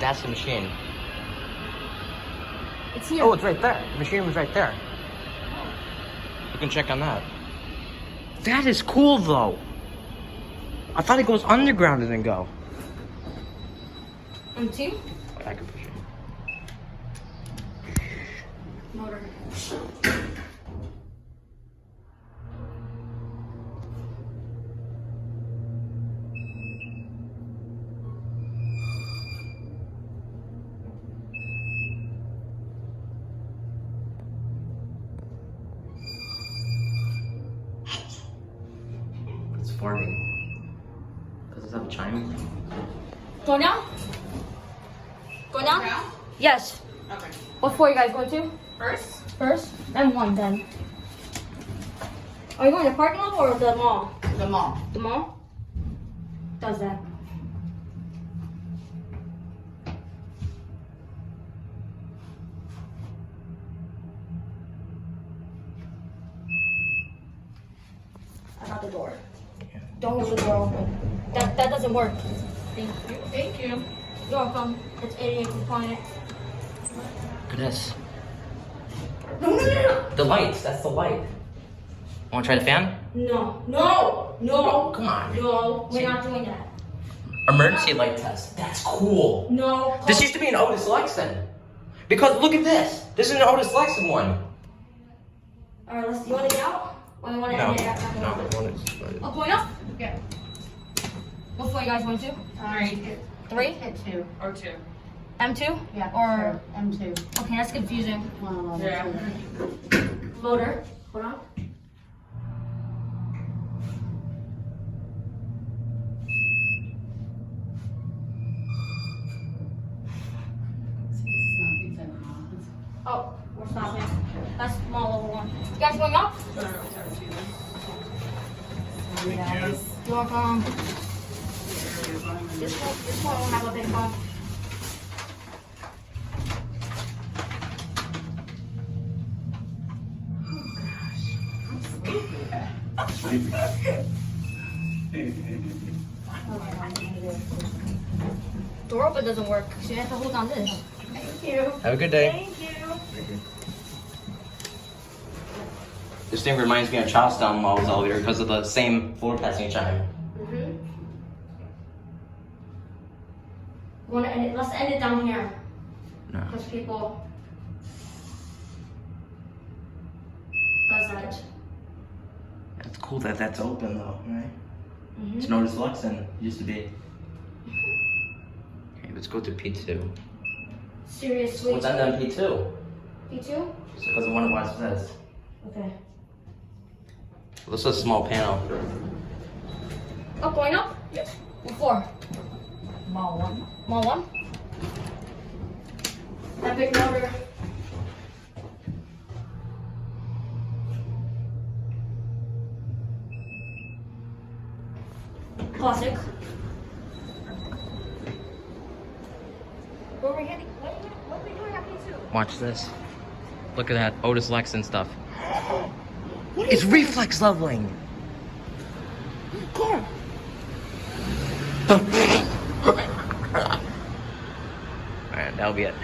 That's the machine. It's here. Oh, it's right there. The machine was right there. You can check on that. That is cool, though. I thought it goes underground and then go. M2? I can push it. Motor. It's farming. Does this have a chime? Go now? Go now? Now? Yes. Okay. What floor you guys going to? First? First? Then one then. Are you going to the parking lot or the mall? The mall. The mall? Does that? I got the door. Don't leave the door open. That doesn't work. Thank you. Thank you. You're welcome. It's ADA compliant. Look at this. No. The lights. That's the light. Want to try the fan? No. Come on. No, we're not doing that. Emergency light test. That's cool. No. This used to be an Otis Lexan. Because look at this. This is an Otis Lexan one. Alright, you want to get out? Or you want to end it at that No, point? the one is. Oh, going up? Yeah. What floor you guys want to? Three? Hit two. Or two. M2? Yeah. Or M2. okay, that's confusing. Yeah. Motor. Hold on. Oh, we're stopping. That's small level one. You guys going up? You're welcome. This one will have a big bump. Door open doesn't work, so you have to hold on this. Thank you. Have a good day. Thank you. This thing reminds me of Charlestown Mall's elevator because of the same floor passing chime. Let's end it down here. No. Because people does that. It's cool that that's open though, right? It's an Otis Lexan. Used to be. Okay, let's go to P2. Seriously. What's under P2? P2? Just because I wonder what it says. Okay. This is a small panel. Oh, going up? Yes. What floor? Mall one. Mall one? That big motor. Classic. Where are we heading? What are we doing at P2? Watch this. Look at that Otis Lexan stuff. It's reflex leveling. Come. Alright, that'll be it.